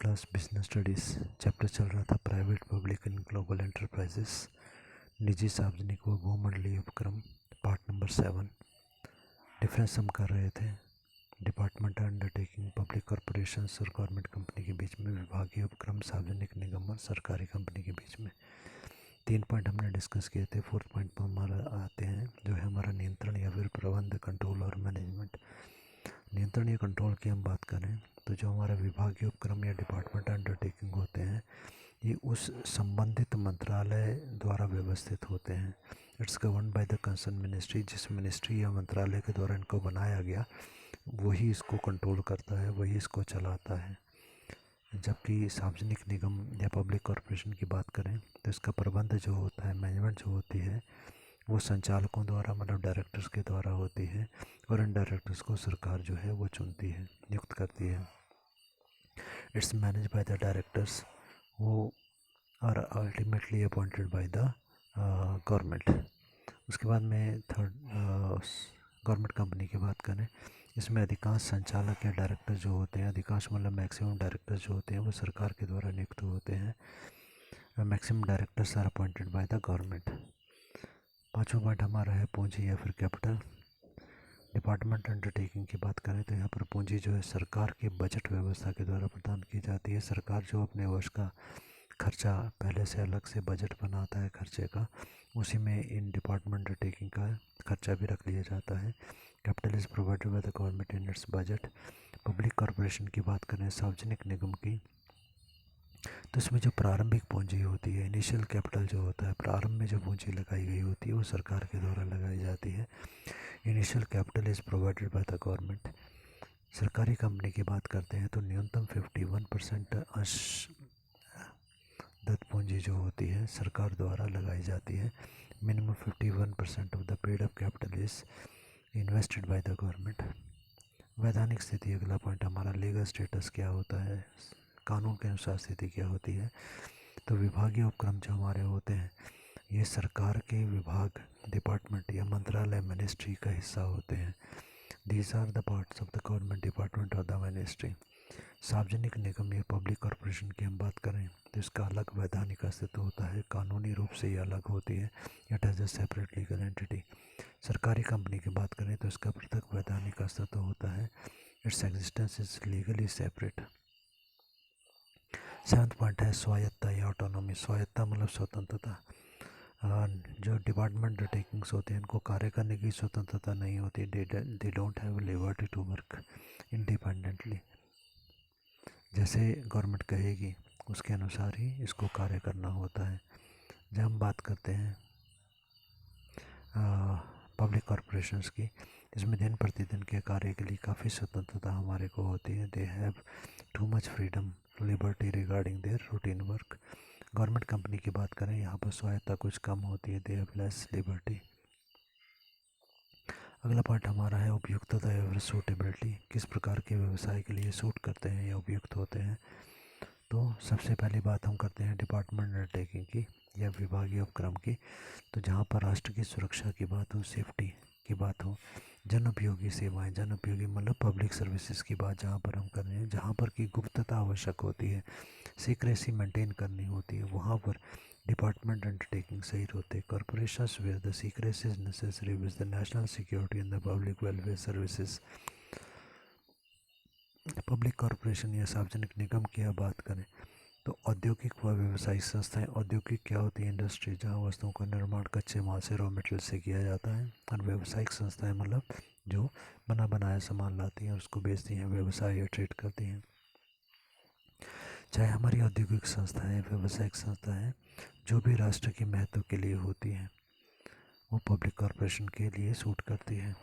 Class business studies chapter चल रहा था private public and global enterprises, निजी सार्वजनिक व भूमंडलीय उपक्रम, पार्ट नंबर 7। डिफरेंस हम कर रहे थे डिपार्टमेंट अंडरटेकिंग, पब्लिक कॉरपोरेशंस और गवर्नमेंट कंपनी के बीच में, विभागीय उपक्रम, सार्वजनिक निगम और सरकारी कंपनी के बीच में। 3 पॉइंट हमने डिस्कस किए थे। 4th पॉइंट पर हमारा आते हैं जो है हमारा नियंत्रण या फिर प्रबंध, कंट्रोल और मैनेजमेंट। नियंत्रण या कंट्रोल की हम बात करें तो जो हमारा विभागीय उपक्रम या डिपार्टमेंट अंडरटेकिंग होते हैं ये उस संबंधित मंत्रालय द्वारा व्यवस्थित होते हैं। It's govern by the concern ministry, जिस मिनिस्ट्री या मंत्रालय के द्वारा इनको बनाया गया वही इसको कंट्रोल करता है, वही इसको चलाता है। जबकि सार्वजनिक निगम या पब्लिक कॉरपोरेशन की बात करें तो इसका प्रबंध जो होता है, मैनेजमेंट जो होती है वो संचालकों द्वारा मतलब डायरेक्टर्स के द्वारा होती है और इन डायरेक्टर्स को सरकार जो है वो चुनती है, नियुक्त करती है। It's manage by the directors वो are ultimately appointed by the government. उसके बाद में थर्ड गवर्नमेंट कंपनी की बात करें, इसमें अधिकांश संचालक या डायरेक्टर जो होते हैं, अधिकांश मतलब मैक्सिमम डायरेक्टर जो होते हैं वो सरकार के द्वारा नियुक्त होते हैं। Maximum directors are appointed by the government. 5वां पॉइंट हमारा है पूंजी या फिर कैपिटल। डिपार्टमेंट अंडरटेकिंग की बात करें तो यहाँ पर पूंजी जो है सरकार की बजट व्यवस्था के द्वारा प्रदान की जाती है। सरकार जो अपने वर्ष का खर्चा पहले से अलग से बजट बनाता है खर्चे का, उसी में इन डिपार्टमेंट अंडरटेकिंग का खर्चा भी रख लिया जाता है। Capital is provided by the government in its budget. Public corporation की बात करें, सार्वजनिक निगम की, तो इसमें जो प्रारंभिक पूंजी होती है, इनिशियल कैपिटल जो होता है, प्रारंभ में जो पूंजी लगाई गई होती है वो सरकार के द्वारा लगाई जाती है। Initial capital is provided by the government. सरकारी कंपनी की बात करते हैं तो न्यूनतम 51% अंश दत्त पूंजी जो होती है सरकार द्वारा लगाई जाती है। Minimum 51% of the paid up capital is invested bye the government. वैधानिक स्थिति अगला पॉइंट हमारा, लीगल स्टेटस क्या होता है, कानून के अनुसार स्थिति क्या होती है। तो विभागीय उपक्रम जो हमारे होते हैं ये सरकार के विभाग, डिपार्टमेंट या मंत्रालय, मिनिस्ट्री का हिस्सा होते हैं। These are the parts of the government department और द मिनिस्ट्री। सार्वजनिक निगम या पब्लिक कॉरपोरेशन की हम बात करें तो इसका अलग वैधानिक अस्तित्व होता है, कानूनी रूप से ये अलग होती है, it has a separate legal entity. सरकारी कंपनी की बात करें तो इसका पृथक वैधानिक अस्तित्व होता है, its existence is legally separate. 7वां पॉइंट है स्वायत्ता या ऑटोनॉमी। स्वायत्ता मतलब स्वतंत्रता। जो डिपार्टमेंट अंडरटेकिंग्स होते हैं इनको कार्य करने की स्वतंत्रता नहीं होती, they don't have liberty to work independently. जैसे गवर्नमेंट कहेगी उसके अनुसार ही इसको कार्य करना होता है। जब हम बात करते हैं पब्लिक कॉरपोरेशंस की, इसमें दिन प्रतिदिन के कार्य के लिए काफ़ी स्वतंत्रता हमारे को होती है। They have too much freedom, liberty regarding their routine work. Government company की बात करें यहाँ पर स्वायत्ता कुछ कम होती है, दे हैव लेस लिबर्टी। अगला पार्ट हमारा है उपयुक्तता या सूटेबिलिटी, किस प्रकार के व्यवसाय के लिए सूट करते हैं या उपयुक्त होते हैं। तो सबसे पहली बात हम करते हैं डिपार्टमेंट अंडरटेकिंग की या विभागीय उपक्रम की। तो जहाँ पर राष्ट्र की सुरक्षा की बात हो, सेफ्टी की बात हो, जन उपयोगी सेवाएं, जन उपयोगी मतलब पब्लिक सर्विसेज की बात जहाँ पर हम कर रहे हैं, जहाँ पर की गुप्तता आवश्यक होती है, सीक्रेसी मेंटेन करनी होती है, वहाँ पर डिपार्टमेंट अंडरटेकिंग सही होते हैं। Corporations where the secrecy is necessary with the national security and the public welfare services. Public corporation या सार्वजनिक निगम की बात करें तो औद्योगिक व व्यावसायिक संस्थाएं, औद्योगिक क्या होती है, इंडस्ट्री, जहां वस्तुओं का निर्माण कच्चे माल से, रॉ मटेरियल से किया जाता है। और व्यावसायिक संस्थाएं मतलब जो बना बनाया सामान लाती हैं उसको बेचती हैं, व्यवसाय या ट्रेड करती हैं। चाहे हमारी औद्योगिक संस्थाएं, व्यावसायिक संस्थाएं जो भी राष्ट्र के महत्व के लिए होती हैं वो पब्लिक कॉरपोरेशन के लिए सूट करती है।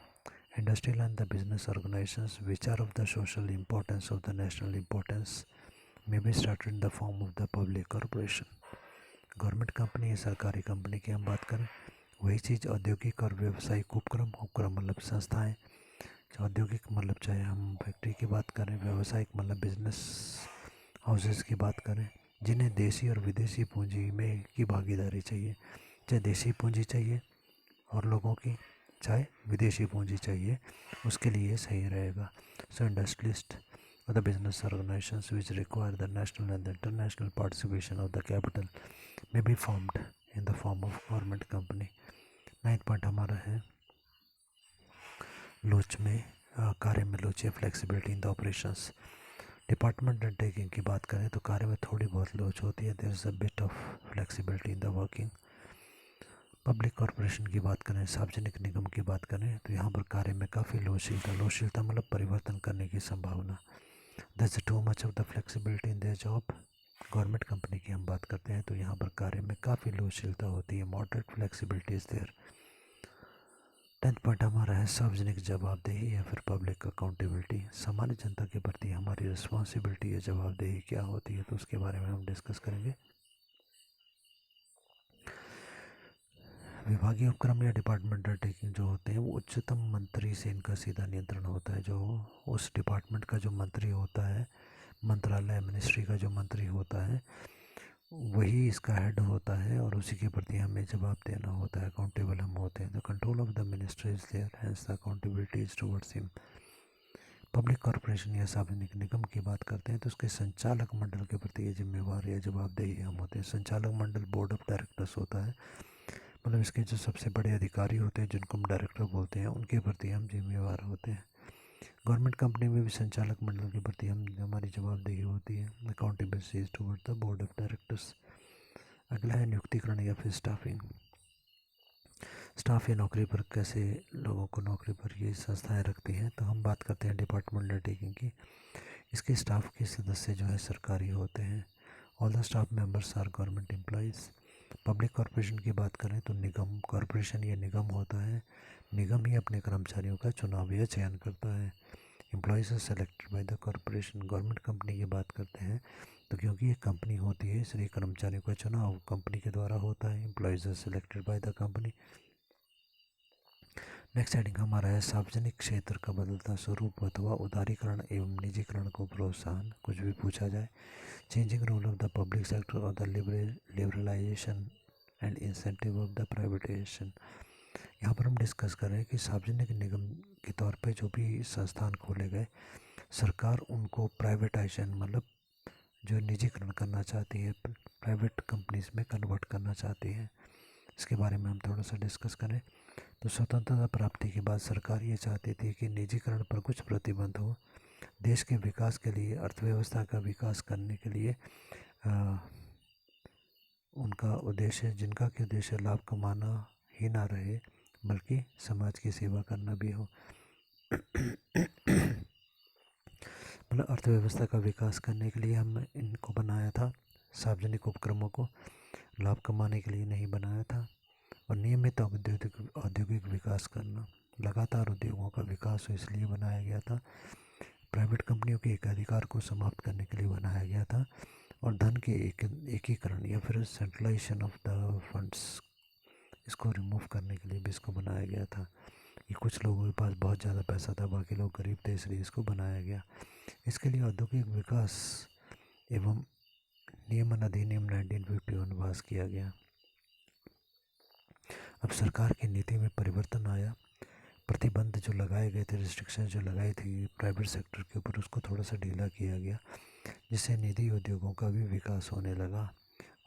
Industrial and the business organizations which are of the social importance of the national importance may be started in the form of the public corporation. Government company या सरकारी कंपनी की हम बात करें, वही चीज़ औद्योगिक और व्यावसायिक उपक्रम, उपक्रम मतलब संस्थाएं, औद्योगिक मतलब चाहे हम फैक्ट्री की बात करें, व्यावसायिक मतलब बिजनेस हाउसेस की बात करें, जिन्हें देशी और विदेशी पूंजी में की भागीदारी चाहिए। चाहे देशी पूंजी चाहिए और लोगों की, चाहे विदेशी पूंजी चाहिए, उसके लिए सही रहेगा। सो industrialist or the business organizations which require the national and the international participation of the capital may be formed in the form of government company. 9th point हमारा है लोच में कार्य में लोच या flexibility in the operations. Department undertaking की बात करें तो कार्य में थोड़ी बहुत लोच होती है. There is a bit of flexibility in the working. Public corporation की बात करें, सार्वजनिक निगम की बात करें तो यहाँ पर कार्य में काफ़ी लोचशीलता मतलब परिवर्तन करने की संभावना. That's too much of the flexibility in their job. Government company की हम बात करते हैं तो यहाँ पर कार्य में काफ़ी लोचशीलता होती है. Moderate flexibility is there. 10th point हमारा है सार्वजनिक जवाबदेही या फिर पब्लिक अकाउंटेबिलिटी. सामान्य जनता के प्रति हमारी रिस्पॉन्सिबिलिटी या जवाबदेही क्या होती है तो उसके बारे में हम डिस्कस करेंगे. विभागीय उपक्रम या डिपार्टमेंट अंडरटेकिंग जो होते हैं वो उच्चतम मंत्री से इनका सीधा नियंत्रण होता है. जो उस डिपार्टमेंट का जो मंत्री होता है, मंत्रालय मिनिस्ट्री का जो मंत्री होता है वही इसका हेड होता है और उसी के प्रति हमें जवाब देना होता है. अकाउंटेबल हम होते हैं. The control of the minister is there, hence the accountability is towards him. Public corporation या सार्वजनिक निगम की बात करते हैं तो उसके संचालक मंडल के प्रति ये जिम्मेवार या जवाबदेही हम होते हैं. संचालक मंडल बोर्ड ऑफ डायरेक्टर्स होता है, मतलब इसके जो सबसे बड़े अधिकारी होते हैं जिनको हम डायरेक्टर बोलते हैं उनके प्रति हम जिम्मेवार होते हैं. गवर्नमेंट कंपनी में भी संचालक मंडल के प्रति हमारी जवाबदेही होती है. Accountability is toward the board of directors. अगला है नियुक्तिकरण या फिर स्टाफिंग. स्टाफ या नौकरी पर कैसे लोगों को नौकरी पर ये संस्थाएं रखती हैं तो हम बात करते हैं डिपार्टमेंट अंडरटेकिंग की. इसके स्टाफ के सदस्य जो है सरकारी होते हैं. All the staff members are government employees. Public corporation की बात करें तो निगम, कॉरपोरेशन या निगम होता है. निगम ही अपने कर्मचारियों का चुनाव या चयन करता है. Employees are selected by the corporation. Government company की बात करते हैं तो क्योंकि ये कंपनी होती है इसलिए कर्मचारियों का चुनाव कंपनी के द्वारा होता है. Employees are selected by the company. Next heading हमारा है सार्वजनिक क्षेत्र का बदलता स्वरूप अथवा उदारीकरण एवं निजीकरण को प्रोत्साहन. कुछ भी पूछा जाए. Changing role of the public sector और the liberalization and incentive of the privatization. यहाँ पर हम डिस्कस कर रहे हैं कि सार्वजनिक निगम के तौर पे जो भी संस्थान खोले गए सरकार उनको प्राइवेटाइजेशन मतलब जो निजीकरण करना चाहती है, प्राइवेट कंपनीज में कन्वर्ट करना चाहती है. इसके बारे में हम थोड़ा सा डिस्कस करें तो स्वतंत्रता प्राप्ति के बाद सरकार ये चाहती थी कि निजीकरण पर कुछ प्रतिबंध हो. देश के विकास के लिए, अर्थव्यवस्था का विकास करने के लिए उनका उद्देश्य, जिनका कि उद्देश्य लाभ कमाना ही ना रहे बल्कि समाज की सेवा करना भी हो. मतलब अर्थव्यवस्था का विकास करने के लिए हम इनको बनाया था. सार्वजनिक उपक्रमों को लाभ कमाने के लिए नहीं बनाया था. और नियमित औद्योगिक विकास करना, लगातार उद्योगों का विकास हो इसलिए बनाया गया था. प्राइवेट कंपनियों के एकाधिकार को समाप्त करने के लिए बनाया गया था. और धन के एकीकरण या फिर सेंट्रलाइजेशन ऑफ द फंड्स, इसको रिमूव करने के लिए भी इसको बनाया गया था. कि कुछ लोगों के पास बहुत ज़्यादा पैसा था, बाकी लोग गरीब थे, इसलिए इसको बनाया गया. इसके लिए औद्योगिक विकास एवं नियमन अधिनियम 1951 पास किया गया. अब सरकार की नीति में परिवर्तन आया. प्रतिबंध जो लगाए गए थे, रिस्ट्रिक्शन जो लगाई थी प्राइवेट सेक्टर के ऊपर, उसको थोड़ा सा ढीला किया गया जिससे निजी उद्योगों का भी विकास होने लगा.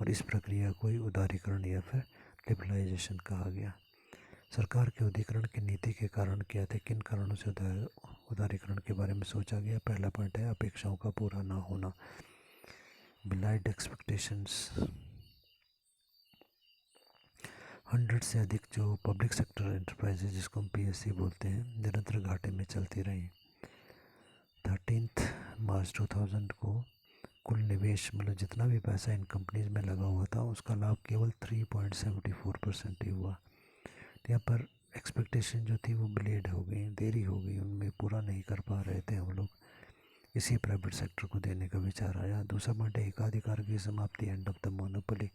और इस प्रक्रिया को ही उदारीकरण या फिर लिबरलाइजेशन कहा गया. सरकार के उदारीकरण की नीति के कारण क्या थे, किन कारणों से उदारीकरण के बारे में सोचा गया. पहला पॉइंट है अपेक्षाओं का पूरा ना होना, बिलाइड एक्सपेक्टेशंस. 100 से अधिक जो पब्लिक सेक्टर एंटरप्राइजेज जिसको हम PSC बोलते हैं निरंतर घाटे में चलती रही. 13 मार्च 2000 को कुल निवेश मतलब जितना भी पैसा इन कंपनीज में लगा हुआ था उसका लाभ केवल 3.74% ही हुआ. तो यहाँ पर एक्सपेक्टेशन जो थी वो ब्लेड हो गई, देरी हो गई, उनमें पूरा नहीं कर पा रहे थे हम लोग. इसी प्राइवेट सेक्टर को देने का विचार आया. दूसरा पॉइंट है एकाधिकार की समाप्ति, एंड ऑफ द मोनोपोली.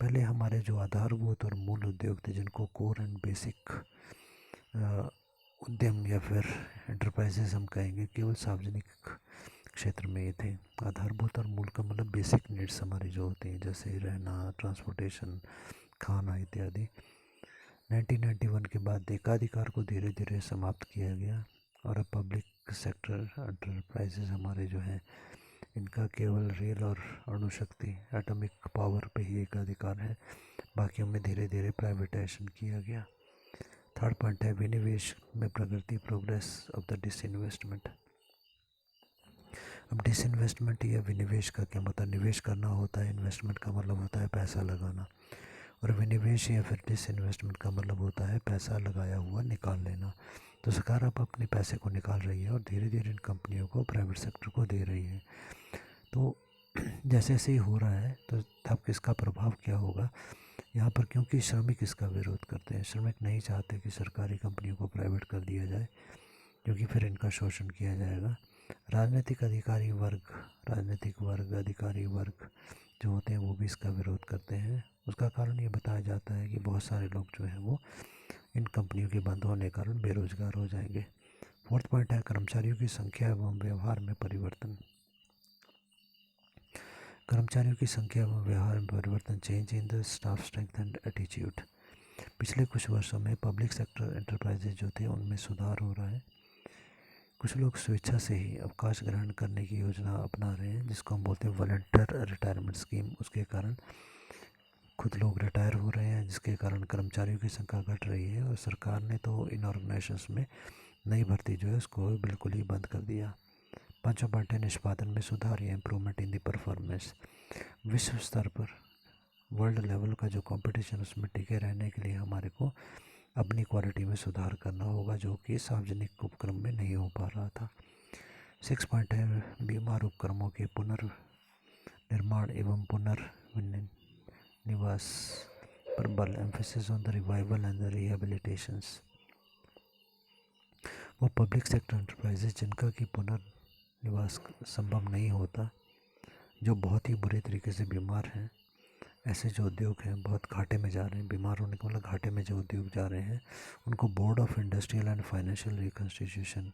पहले हमारे जो आधारभूत और मूल उद्योग थे जिनको कोर एंड बेसिक उद्यम या फिर एंटरप्राइजेस हम कहेंगे, केवल सार्वजनिक क्षेत्र में ये थे. आधारभूत और मूल का मतलब बेसिक नीड्स हमारी जो होती हैं जैसे रहना, ट्रांसपोर्टेशन, खाना इत्यादि. 1991 के बाद एकाधिकार को धीरे धीरे समाप्त किया गया और अब पब्लिक पब्लिक सेक्टर एंटरप्राइजेज हमारे जो हैं इनका केवल रेल और अणुशक्ति एटॉमिक पावर पे ही एक अधिकार है, बाकियों में धीरे धीरे प्राइवेटाइजेशन किया गया। थर्ड पॉइंट है विनिवेश में प्रगति, प्रोग्रेस ऑफ द डिसइन्वेस्टमेंट। अब डिसइन्वेस्टमेंट या विनिवेश का क्या मतलब, निवेश करना होता है, इन्वेस्टमेंट का मतलब होता है पैसा लगाना, और विनिवेश या फिर डिसइन्वेस्टमेंट का मतलब होता है पैसा लगाया हुआ निकाल लेना। तो सरकार अब अपने पैसे को निकाल रही है और धीरे धीरे इन कंपनियों को, प्राइवेट सेक्टर को दे रही है। तो जैसे जैसे ही हो रहा है तो तब किसका प्रभाव क्या होगा यहाँ पर, क्योंकि श्रमिक इसका विरोध करते हैं। श्रमिक नहीं चाहते कि सरकारी कंपनियों को प्राइवेट कर दिया जाए, क्योंकि फिर इनका शोषण किया जाएगा। राजनीतिक अधिकारी वर्ग अधिकारी वर्ग जो होते हैं वो भी इसका विरोध करते हैं। उसका कारण ये बताया जाता है कि बहुत सारे लोग जो हैं वो इन कंपनियों के बंद होने के कारण बेरोजगार हो जाएंगे। फोर्थ पॉइंट है कर्मचारियों की संख्या एवं व्यवहार में परिवर्तन। कर्मचारियों की संख्या एवं व्यवहार में परिवर्तन, change in the staff strength and attitude. पिछले कुछ वर्षों में पब्लिक सेक्टर एंटरप्राइजेज जो थे उनमें सुधार हो रहा है। कुछ लोग स्वेच्छा से ही अवकाश ग्रहण करने की योजना अपना रहे हैं, जिसको हम बोलते हैं वॉलंटियर रिटायरमेंट स्कीम। उसके कारण खुद लोग रिटायर हो रहे हैं, जिसके कारण कर्मचारियों की संख्या घट रही है, और सरकार ने तो इन ऑर्गेनाइजेशंस में नई भर्ती जो है उसको बिल्कुल ही बंद कर दिया। पांचवा पॉइंट है निष्पादन में सुधार या इम्प्रूवमेंट इन द परफॉर्मेंस। विश्व स्तर पर वर्ल्ड लेवल का जो कंपटीशन उसमें टिके रहने के लिए हमारे को अपनी क्वालिटी में सुधार करना होगा, जो कि सार्वजनिक उपक्रम में नहीं हो पा रहा था। 6 पॉइंट है बीमार उपक्रमों के पुनर्निर्माण एवं पुनर्निवास पर बल, emphasis on the revival and the rehabilitations. वो पब्लिक सेक्टर एंटरप्राइजेज जिनका कि पुनर्निवास संभव नहीं होता, जो बहुत ही बुरे तरीके से बीमार हैं, ऐसे जो उद्योग हैं बहुत घाटे में जा रहे हैं, बीमार होने का मतलब घाटे में जो उद्योग जा रहे हैं, उनको board of industrial and financial reconstitution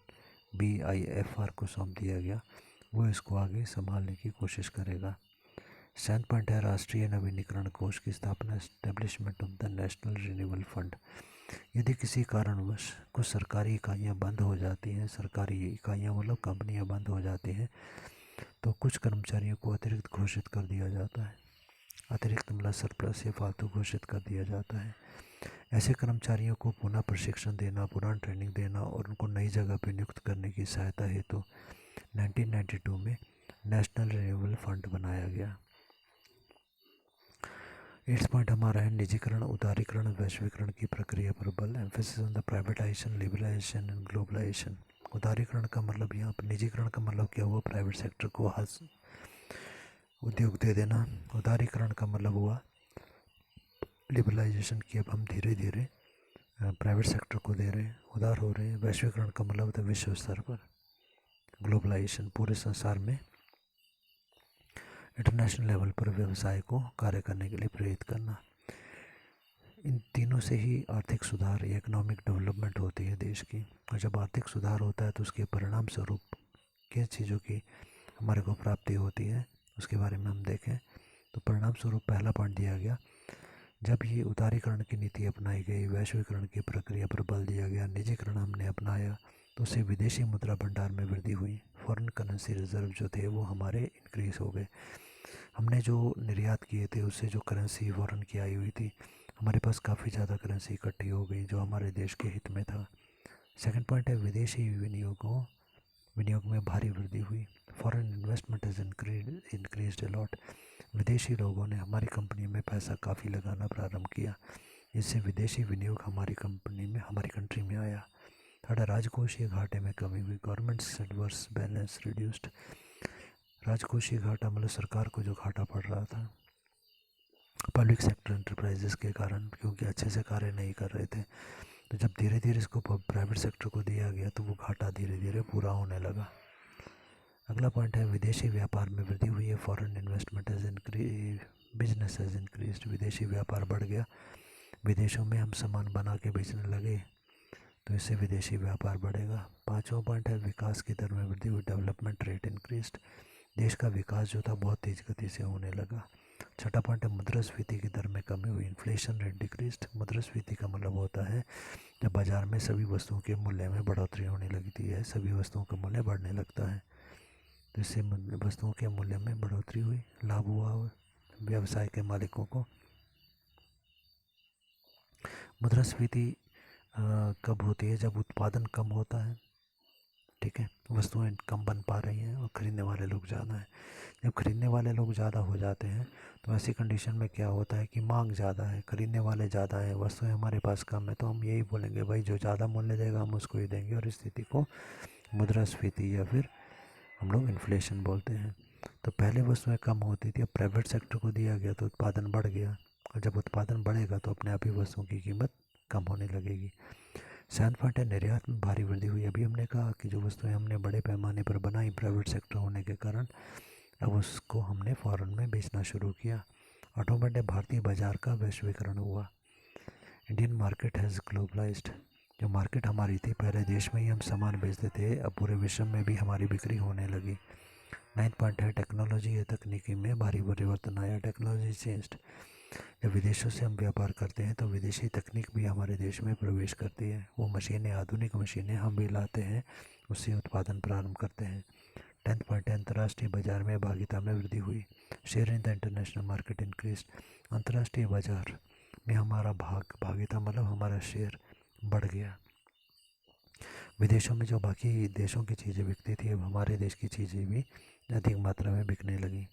BIFR को सौंप दिया गया। वो इसको आगे संभालने की कोशिश करेगा। 7 पॉइंट है राष्ट्रीय नवीनीकरण कोष की स्थापना, establishment of the national renewal fund. यदि किसी कारणवश कुछ सरकारी इकाइयाँ बंद हो जाती हैं, सरकारी इकाइयाँ मतलब कंपनियाँ बंद हो जाती हैं, तो कुछ कर्मचारियों को अतिरिक्त घोषित कर दिया जाता है। अतिरिक्त मतलब सरप्लस या फालतू घोषित कर दिया जाता है। ऐसे कर्मचारियों को पुनः प्रशिक्षण देना, पुनः ट्रेनिंग देना और उनको नई जगह पर नियुक्त करने की सहायता हेतु 1992 में नेशनल रिन्यूअल फंड बनाया गया। 8 पॉइंट हमारा है निजीकरण, उदारीकरण, वैश्वीकरण की प्रक्रिया पर बल, emphasis on the privatisation, liberalisation and globalisation. उदारीकरण का मतलब यहाँ पर, निजीकरण का मतलब क्या हुआ, प्राइवेट सेक्टर को उद्योग दे देना। उदारीकरण का मतलब हुआ लिबरलाइजेशन की, अब हम धीरे धीरे प्राइवेट सेक्टर को दे रहे हैं, उदार हो रहे हैं। वैश्वीकरण का मतलब होता है विश्व स्तर पर, ग्लोबलाइजेशन पूरे संसार में इंटरनेशनल लेवल पर व्यवसाय को कार्य करने के लिए प्रेरित करना। इन तीनों से ही आर्थिक सुधार या इकोनॉमिक डेवलपमेंट होती है देश की। और जब आर्थिक सुधार होता है तो उसके परिणाम स्वरूप किन चीज़ों की हमारे को प्राप्ति होती है उसके बारे में हम देखें तो परिणाम स्वरूप पहला पॉइंट दिया गया, जब ये उदारीकरण की नीति अपनाई गई, वैश्वीकरण की प्रक्रिया पर बल दिया गया, निजीकरण हमने अपनाया, तो उससे विदेशी मुद्रा भंडार में वृद्धि हुई। फॉरेन करेंसी रिजर्व जो थे वो हमारे इंक्रीज़ हो गए। हमने जो निर्यात किए थे उससे जो करेंसी फॉरेन की आई हुई थी, हमारे पास काफ़ी ज़्यादा करेंसी इकट्ठी हो गई जो हमारे देश के हित में था। सेकंड पॉइंट है विदेशी विनियोग में भारी वृद्धि हुई। Foreign investment is increased a lot. विदेशी लोगों ने हमारी कंपनी में पैसा काफ़ी लगाना प्रारंभ किया, जिससे विदेशी विनियोग हमारी कंट्री में आया। थर्ड, राजकोषीय घाटे में कमी हुई। Governments adverse balance reduced. राजकोषीय घाटा मतलब सरकार को जो घाटा पड़ रहा था पब्लिक सेक्टर एंटरप्राइजेस के कारण, क्योंकि अच्छे से कार्य नहीं कर रहे थे, तो जब धीरे धीरे इसको प्राइवेट सेक्टर को दिया गया तो वो घाटा धीरे धीरे पूरा होने लगा। अगला पॉइंट है विदेशी व्यापार में वृद्धि हुई है। Foreign investment business has increased. विदेशी व्यापार बढ़ गया, विदेशों में हम सामान बना के बेचने लगे तो इससे विदेशी व्यापार बढ़ेगा। पाँचवा पॉइंट है विकास की दर में वृद्धि हुई। Development rate increased. देश का विकास जो था बहुत तेज़ गति से होने लगा। छठा पॉइंट है मुद्रास्फीति की दर में कमी हुई, इन्फ्लेशन रेट डिक्रीज्ड। मुद्रास्फीति का मतलब होता है जब बाजार में सभी वस्तुओं के मूल्य में बढ़ोतरी होने लगती है, सभी वस्तुओं का मूल्य बढ़ने लगता है, तो इससे वस्तुओं के मूल्य में बढ़ोतरी हुई, लाभ हुआ व्यवसाय के मालिकों को। मुद्रास्फीति कब होती है? जब उत्पादन कम होता है, ठीक है, वस्तुएं कम बन पा रही हैं और ख़रीदने वाले लोग ज़्यादा हैं। जब खरीदने वाले लोग ज़्यादा हो जाते हैं तो ऐसी कंडीशन में क्या होता है कि मांग ज़्यादा है, खरीदने वाले ज़्यादा हैं, वस्तुएं हमारे पास कम है, तो हम यही बोलेंगे भाई जो ज़्यादा मूल्य देगा हम उसको ही देंगे, और इस स्थिति को मुद्रास्फीति या फिर हम लोग इन्फ्लेशन बोलते हैं। तो पहले वस्तुएं कम होती थी, अब प्राइवेट सेक्टर को दिया गया तो उत्पादन बढ़ गया, और जब उत्पादन बढ़ेगा तो अपने आप ही वस्तुओं की कीमत कम होने लगेगी। सेवन पॉइंट है निर्यात में भारी वृद्धि हुई। अभी हमने कहा कि जो वस्तुएं हमने बड़े पैमाने पर बनाई प्राइवेट सेक्टर होने के कारण, अब उसको हमने फॉरेन में बेचना शुरू किया। आठवां पॉइंट है भारतीय बाजार का वैश्वीकरण हुआ। Indian market has globalised. जो मार्केट हमारी थी, पहले देश में ही हम सामान बेचते थे, अब पूरे विश्व में भी हमारी बिक्री होने लगी। नाइन्थ पॉइंट है टेक्नोलॉजी या तकनीकी में भारी परिवर्तन आया। Technology changed. जब विदेशों से हम व्यापार करते हैं तो विदेशी तकनीक भी हमारे देश में प्रवेश करती है, वो मशीनें, आधुनिक मशीनें हम भी लाते हैं, उससे उत्पादन प्रारंभ करते हैं। 10th पॉइंट है अंतर्राष्ट्रीय बाजार में भागीदारी में वृद्धि हुई। Share in the international market increase. अंतर्राष्ट्रीय बाजार में हमारा भागीदारी मतलब हमारा शेयर बढ़ गया। विदेशों में जो बाकी देशों की चीज़ें बिकती थी, अब हमारे देश की चीज़ें भी अधिक मात्रा में बिकने लगी,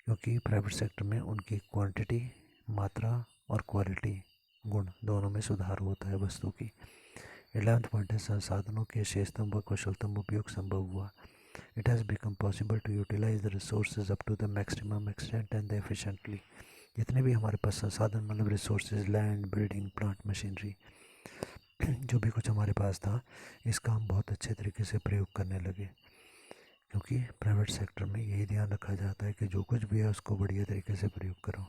क्योंकि प्राइवेट सेक्टर में उनकी क्वांटिटी, मात्रा और क्वालिटी, गुण दोनों में सुधार होता है वस्तु की। 11th पॉइंट है संसाधनों के शेषतम व कुशलतम उपयोग संभव हुआ। It has become possible to utilise the resources up to the maximum extent and efficiently. जितने भी हमारे पास संसाधन मतलब resources, land, building, plant, machinery, जो भी कुछ हमारे पास था, इसका हम बहुत अच्छे तरीके से प्रयोग करने लगे, क्योंकि प्राइवेट सेक्टर में यही ध्यान रखा जाता है कि जो कुछ भी है उसको बढ़िया तरीके से प्रयोग करो।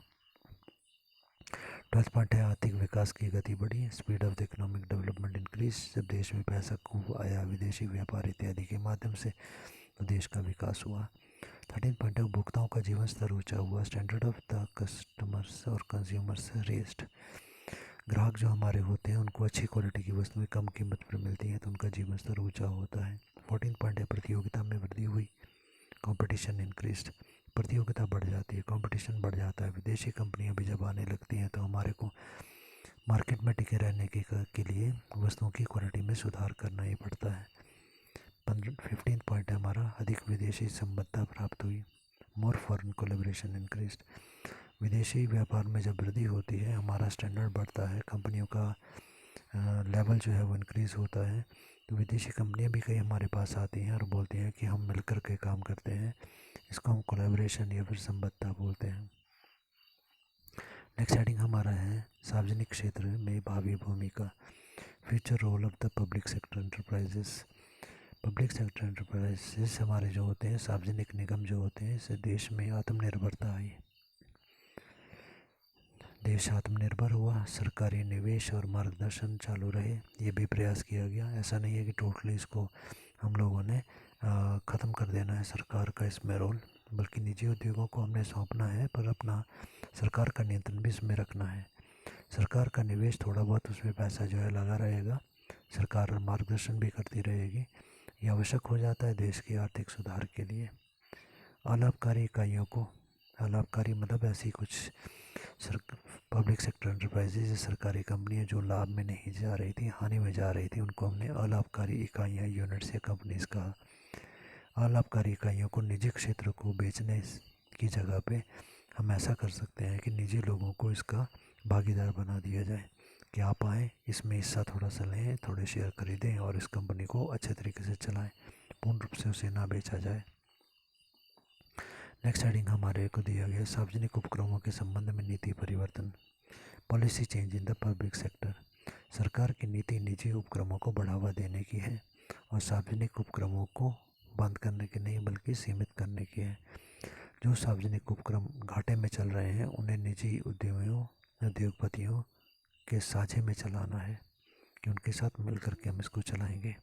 12th पॉइंट है आर्थिक विकास की गति बढ़ी। Speed of the economic development increase. जब देश में पैसा खूब आया विदेशी व्यापार इत्यादि के माध्यम से, तो देश का विकास हुआ। 13th पॉइंट है उपभोक्ताओं का जीवन स्तर ऊंचा हुआ। स्टैंडर्ड ऑफ द कस्टमर्स और कंज्यूमर्स रेस्ड। ग्राहक जो हमारे होते हैं उनको अच्छी क्वालिटी की वस्तुएं कम कीमत पर मिलती हैं, तो उनका जीवन स्तर ऊंचा होता है। 14th पॉइंट है प्रतियोगिता में वृद्धि हुई। Competition increased. प्रतियोगिता बढ़ जाती है, कंपटीशन बढ़ जाता है। विदेशी कंपनियां भी जब आने लगती हैं तो हमारे को मार्केट में टिके रहने के लिए वस्तुओं की क्वालिटी में सुधार करना ही पड़ता है। 15th पॉइंट है हमारा अधिक विदेशी संबद्धता प्राप्त हुई। मोर फॉरेन कोलेब्रेशन इंक्रीज्ड। विदेशी व्यापार में जब वृद्धि होती है, हमारा स्टैंडर्ड बढ़ता है, कंपनियों का लेवल जो है वो इंक्रीज़ होता है, तो विदेशी कंपनियां भी कई हमारे पास आती हैं और बोलती हैं कि हम मिलकर के काम करते हैं। इसको हम कोलैबोरेशन या फिर संबद्धता बोलते हैं। नेक्स्ट हेडिंग हमारा है सार्वजनिक क्षेत्र में भावी भूमिका। Future role of the public sector enterprises. Public sector enterprises हमारे जो होते हैं, सार्वजनिक निगम जो होते हैं, इससे देश में आत्मनिर्भरता आई, देश आत्मनिर्भर हुआ। सरकारी निवेश और मार्गदर्शन चालू रहे, ये भी प्रयास किया गया। ऐसा नहीं है कि टोटली इसको हम लोगों ने ख़त्म कर देना है सरकार का इसमें रोल, बल्कि निजी उद्योगों को हमने सौंपना है, पर अपना सरकार का नियंत्रण भी इसमें रखना है। सरकार का निवेश थोड़ा बहुत उसमें पैसा जो है लगा रहेगा, सरकार मार्गदर्शन भी करती रहेगी, ये आवश्यक हो जाता है देश के आर्थिक सुधार के लिए। अलाभकारी इकाइयों को, अलाभकारी मतलब ऐसी कुछ पब्लिक सेक्टर एंटरप्राइजेज, सरकारी कंपनियां जो लाभ में नहीं जा रही थी, हानि में जा रही थी, उनको हमने अलाभकारी इकाइयाँ, यूनिट्स या कंपनीज कहा। अलाभकारी इकाइयों को निजी क्षेत्र को बेचने की जगह पे हम ऐसा कर सकते हैं कि निजी लोगों को इसका भागीदार बना दिया जाए कि आप आएँ, इसमें हिस्सा थोड़ा सा लें, थोड़े शेयर खरीदें और इस कंपनी को अच्छे तरीके से चलाएं, पूर्ण रूप से उसे ना बेचा जाए। नेक्स्ट हेडिंग हमारे को दिया गया सार्वजनिक उपक्रमों के संबंध में नीति परिवर्तन। Policy change in the public sector. सरकार की नीति निजी उपक्रमों को बढ़ावा देने की है और सार्वजनिक उपक्रमों को बंद करने की नहीं, बल्कि सीमित करने की है। जो सार्वजनिक उपक्रम घाटे में चल रहे हैं उन्हें निजी उद्योगपतियों के साझे में चलाना है, कि उनके साथ मिल करके हम इसको चलाएंगे।